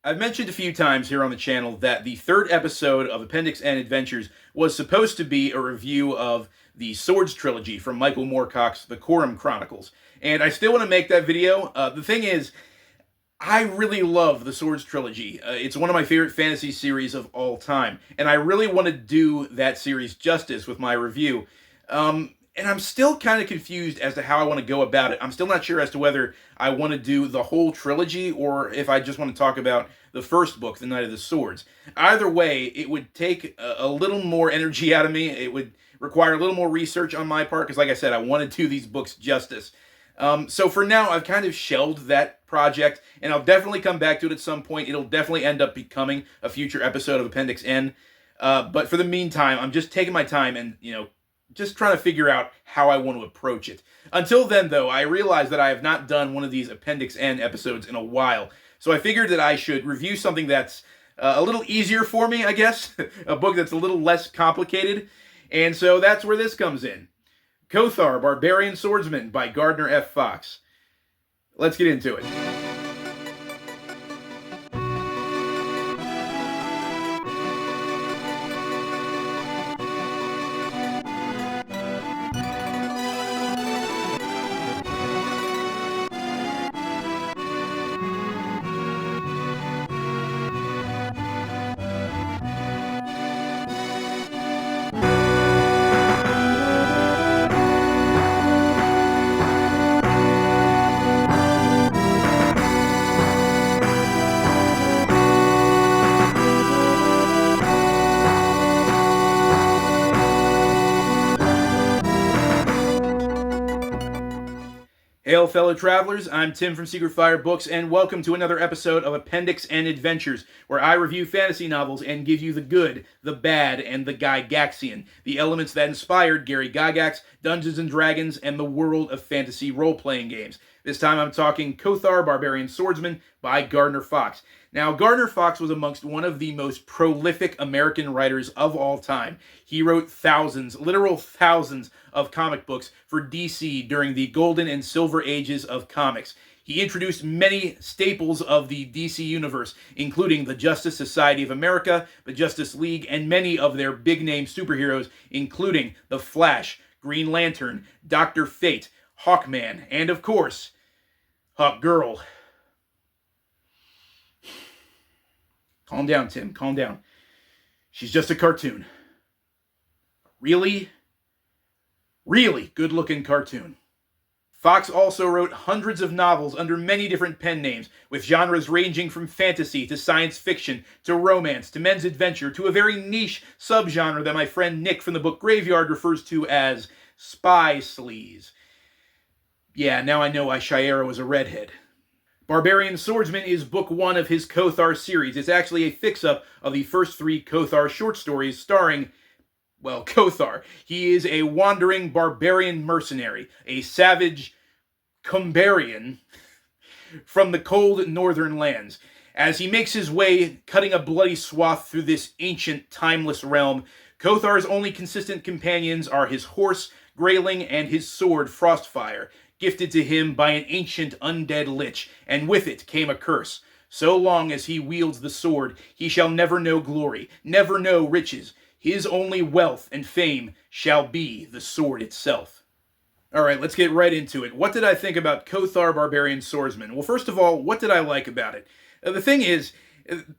I've mentioned a few times here on the channel that the third episode of Appendix N Adventures was supposed to be a review of the Swords trilogy from Michael Moorcock's The Coram Chronicles. And I still want to make that video. The thing is, I really love the Swords trilogy. It's one of my favorite fantasy series of all time. And I really want to do that series justice with my review. And I'm still kind of confused as to how I want to go about it. I'm still not sure as to whether I want to do the whole trilogy or if I just want to talk about the first book, The Knight of the Swords. Either way, it would take a little more energy out of me. It would require a little more research on my part because, like I said, I want to do these books justice. So for now, I've kind of shelved that project, and I'll definitely come back to it at some point. It'll definitely end up becoming a future episode of Appendix N. But for the meantime, I'm just taking my time and, just trying to figure out how I want to approach it. Until then, though, I realize that I have not done one of these Appendix N episodes in a while. So I figured that I should review something that's a little easier for me, I guess. A book that's a little less complicated. And so that's where this comes in. Kothar, Barbarian Swordsman by Gardner Fox. Let's get into it. Hail, fellow travelers, I'm Tim from Secret Fire Books, and welcome to another episode of Appendix N Adventures, where I review fantasy novels and give you the good, the bad, and the Gygaxian, the elements that inspired Gary Gygax, Dungeons & Dragons, and the world of fantasy role-playing games. This time I'm talking Kothar, Barbarian Swordsman by Gardner Fox. Now, Gardner Fox was amongst one of the most prolific American writers of all time. He wrote thousands, literal thousands, of comic books for DC during the golden and silver ages of comics. He introduced many staples of the DC universe, including the Justice Society of America, the Justice League, and many of their big-name superheroes, including The Flash, Green Lantern, Dr. Fate, Hawkman, and, of course, Hawkgirl. Calm down, Tim. Calm down. She's just a cartoon. Really good-looking cartoon. Fox also wrote hundreds of novels under many different pen names, with genres ranging from fantasy to science fiction to romance to men's adventure to a very niche subgenre that my friend Nick from the book Graveyard refers to as spy sleaze. Yeah, now I know why Shayera was a redhead. Barbarian Swordsman is book one of his Kothar series. It's actually a fix-up of the first three Kothar short stories starring, well, Kothar. He is a wandering barbarian mercenary, a savage Cumbarian from the cold northern lands. As he makes his way, cutting a bloody swath through this ancient, timeless realm, Kothar's only consistent companions are his horse, Grayling, and his sword, Frostfire, gifted to him by an ancient undead lich, and with it came a curse. So long as he wields the sword, he shall never know glory, never know riches. His only wealth and fame shall be the sword itself. Alright, let's get right into it. What did I think about Kothar, Barbarian Swordsman? Well, first of all, what did I like about it? The thing is,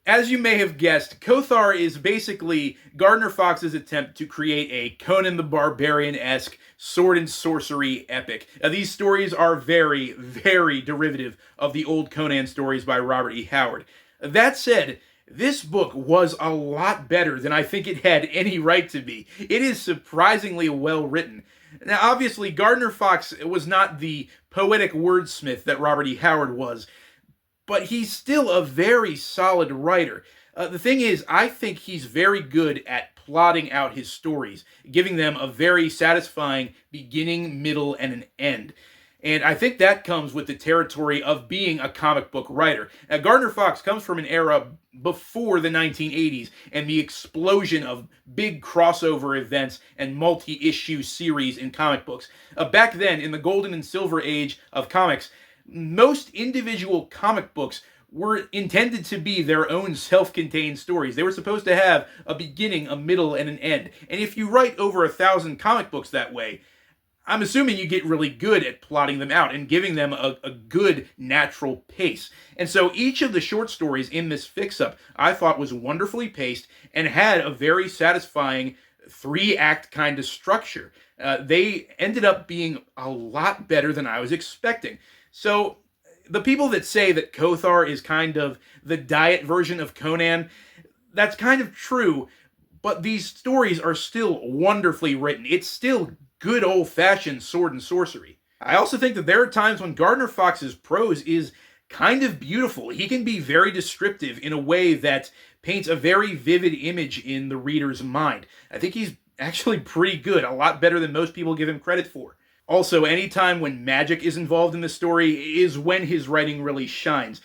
as you may have guessed, Kothar is basically Gardner Fox's attempt to create a Conan the Barbarian-esque sword and sorcery epic. These stories are very, very derivative of the old Conan stories by Robert E. Howard. That said, this book was a lot better than I think it had any right to be. It is surprisingly well written. Now, obviously, Gardner Fox was not the poetic wordsmith that Robert E. Howard was, but he's still a very solid writer. The thing is, I think he's very good at plotting out his stories, giving them a very satisfying beginning, middle, and an end. And I think that comes with the territory of being a comic book writer. Now, Gardner Fox comes from an era before the 1980s and the explosion of big crossover events and multi-issue series in comic books. Back then, in the golden and silver age of comics, most individual comic books were intended to be their own self-contained stories. They were supposed to have a beginning, a middle, and an end. And if you write over 1,000 comic books that way, I'm assuming you get really good at plotting them out and giving them a good natural pace. And so each of the short stories in this fix-up I thought was wonderfully paced and had a very satisfying 3-act kind of structure. They ended up being a lot better than I was expecting. So the people that say that Kothar is kind of the diet version of Conan, that's kind of true, but these stories are still wonderfully written. It's still good old-fashioned sword and sorcery. I also think that there are times when Gardner Fox's prose is kind of beautiful. He can be very descriptive in a way that paints a very vivid image in the reader's mind. I think he's actually pretty good, a lot better than most people give him credit for. Also, any time when magic is involved in the story is when his writing really shines.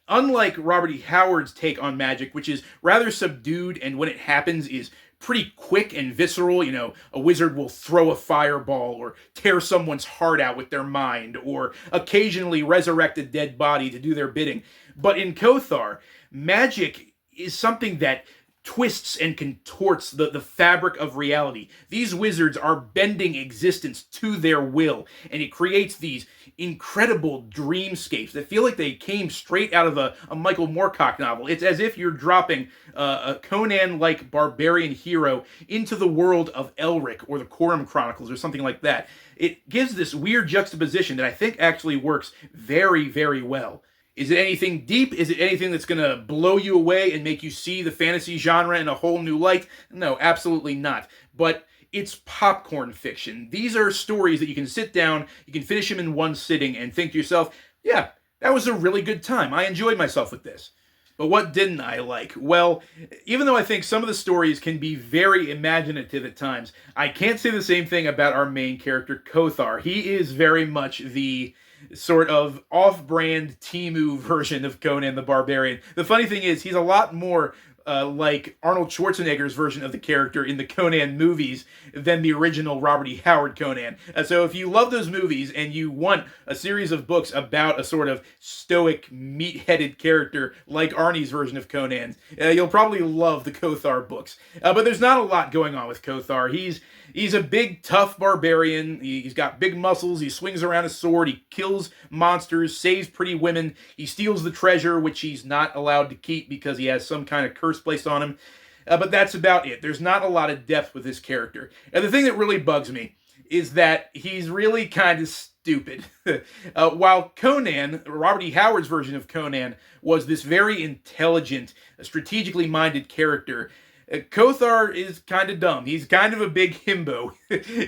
Unlike Robert E. Howard's take on magic, which is rather subdued and when it happens is pretty quick and visceral. You know, a wizard will throw a fireball or tear someone's heart out with their mind or occasionally resurrect a dead body to do their bidding. But in Kothar, magic is something that twists and contorts the fabric of reality. These wizards are bending existence to their will, and it creates these incredible dreamscapes that feel like they came straight out of a Michael Moorcock novel. It's as if you're dropping a Conan-like barbarian hero into the world of Elric or the Coram Chronicles or something like that. It gives this weird juxtaposition that I think actually works very, very well. Is it anything deep? Is it anything that's going to blow you away and make you see the fantasy genre in a whole new light? No, absolutely not. But it's popcorn fiction. These are stories that you can sit down, you can finish them in one sitting and think to yourself, yeah, that was a really good time. I enjoyed myself with this. But what didn't I like? Well, even though I think some of the stories can be very imaginative at times, I can't say the same thing about our main character, Kothar. He is very much the sort of off-brand Temu version of Conan the Barbarian. The funny thing is, he's a lot more like Arnold Schwarzenegger's version of the character in the Conan movies than the original Robert E. Howard Conan. So if you love those movies and you want a series of books about a sort of stoic, meat-headed character like Arnie's version of Conan, you'll probably love the Kothar books. But there's not a lot going on with Kothar. He's a big, tough barbarian. He's got big muscles. He swings around a sword. He kills monsters, saves pretty women. He steals the treasure, which he's not allowed to keep because he has some kind of curse placed on him. But that's about it. There's not a lot of depth with this character. And the thing that really bugs me is that he's really kind of stupid. While Conan, Robert E. Howard's version of Conan, was this very intelligent, strategically minded character, Kothar is kind of dumb. He's kind of a big himbo.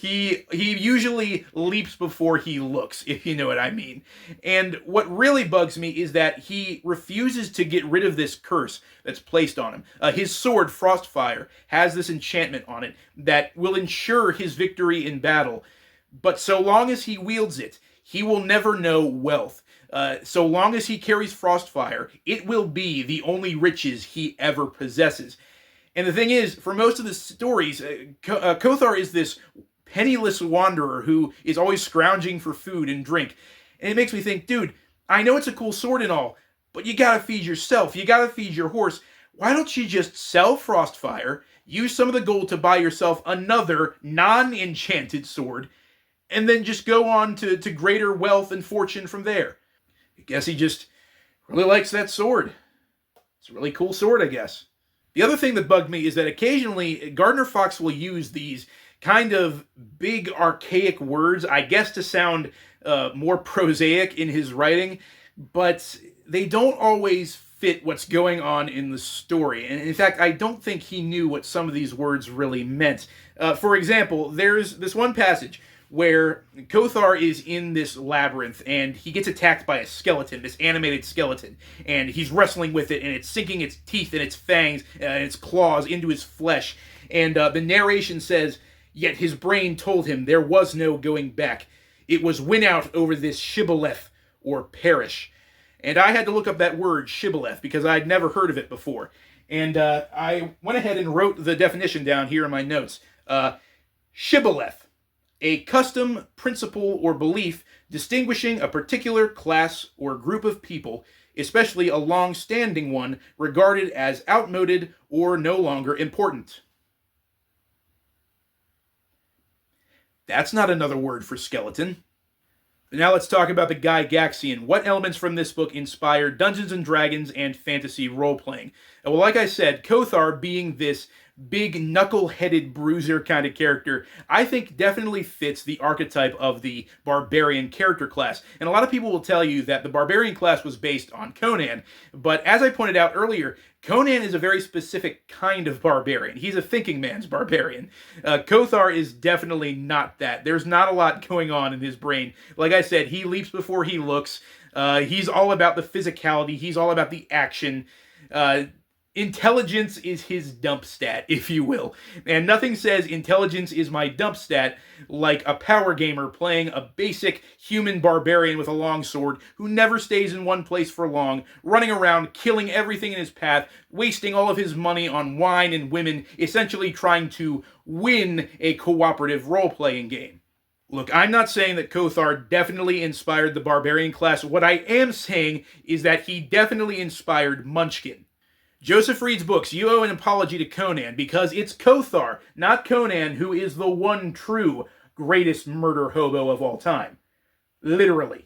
He usually leaps before he looks, if you know what I mean. And what really bugs me is that he refuses to get rid of this curse that's placed on him. His sword, Frostfire, has this enchantment on it that will ensure his victory in battle. But so long as he wields it, he will never know wealth. So long as he carries Frostfire, it will be the only riches he ever possesses. And the thing is, for most of the stories, Kothar is this penniless wanderer who is always scrounging for food and drink. And it makes me think, dude, I know it's a cool sword and all, but you gotta feed yourself. You gotta feed your horse. Why don't you just sell Frostfire, use some of the gold to buy yourself another non-enchanted sword, and then just go on to greater wealth and fortune from there? I guess he just really likes that sword. It's a really cool sword, I guess. The other thing that bugged me is that occasionally Gardner Fox will use these kind of big archaic words, I guess to sound more prosaic in his writing, but they don't always fit what's going on in the story. And in fact, I don't think he knew what some of these words really meant. For example, there's this one passage where Kothar is in this labyrinth and he gets attacked by a skeleton, this animated skeleton, and he's wrestling with it and it's sinking its teeth and its fangs and its claws into his flesh. And the narration says, "Yet his brain told him there was no going back. It was win out over this shibboleth or perish." And I had to look up that word, shibboleth, because I'd never heard of it before. And I went ahead and wrote the definition down here in my notes. Shibboleth. A custom, principle, or belief distinguishing a particular class or group of people especially a long-standing one regarded as outmoded or no longer important. That's not another word for skeleton. Now let's talk about the Gygaxian. What elements from this book inspired Dungeons & Dragons and fantasy role-playing? Well, like I said, Kothar being this big, knuckle-headed bruiser kind of character, I think definitely fits the archetype of the Barbarian character class. And a lot of people will tell you that the Barbarian class was based on Conan, but as I pointed out earlier, Conan is a very specific kind of barbarian. He's a thinking man's barbarian. Kothar is definitely not that. There's not a lot going on in his brain. Like I said, he leaps before he looks. He's all about the physicality. He's all about the action. Intelligence is his dump stat, if you will. And nothing says intelligence is my dump stat like a power gamer playing a basic human barbarian with a longsword who never stays in one place for long, running around, killing everything in his path, wasting all of his money on wine and women, essentially trying to win a cooperative role-playing game. Look, I'm not saying that Kothar definitely inspired the barbarian class. What I am saying is that he definitely inspired Munchkin. Joseph Reed's books, you owe an apology to Conan, because it's Kothar, not Conan, who is the one true greatest murder hobo of all time. Literally.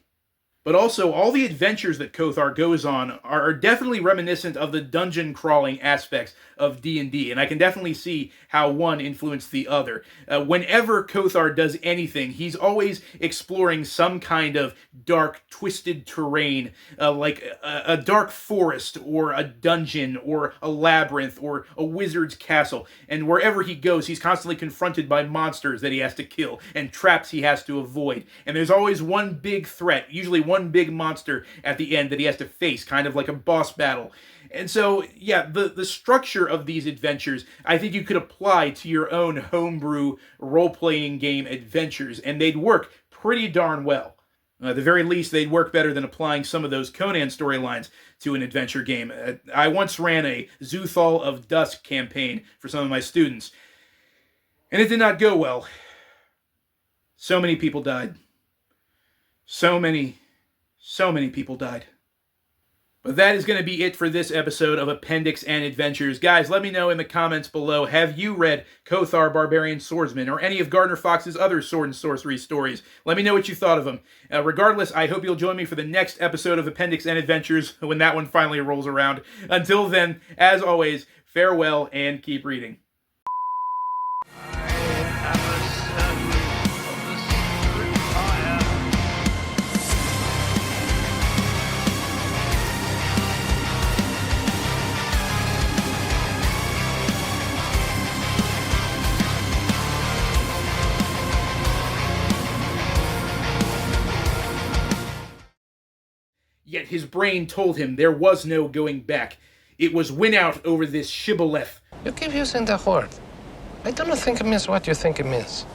But also, all the adventures that Kothar goes on are definitely reminiscent of the dungeon-crawling aspects of D&D, and I can definitely see how one influenced the other. Whenever Kothar does anything, he's always exploring some kind of dark, twisted terrain, like a dark forest, or a dungeon, or a labyrinth, or a wizard's castle. And wherever he goes, he's constantly confronted by monsters that he has to kill, and traps he has to avoid. And there's always one big threat, usually one big monster at the end that he has to face, kind of like a boss battle. And so, yeah, the structure of these adventures, I think you could apply to your own homebrew role-playing game adventures, and they'd work pretty darn well. At the very least, they'd work better than applying some of those Conan storylines to an adventure game. I once ran a Zuthal of Dusk campaign for some of my students, and it did not go well. So many people died. So many people died. But that is going to be it for this episode of Appendix and Adventures. Guys, let me know in the comments below, have you read Kothar, Barbarian Swordsman, or any of Gardner Fox's other sword and sorcery stories? Let me know what you thought of them. Regardless, I hope you'll join me for the next episode of Appendix and Adventures when that one finally rolls around. Until then, as always, farewell and keep reading. Yet his brain told him there was no going back. It was win out over this shibboleth. You keep using the word. I do not think it means what you think it means.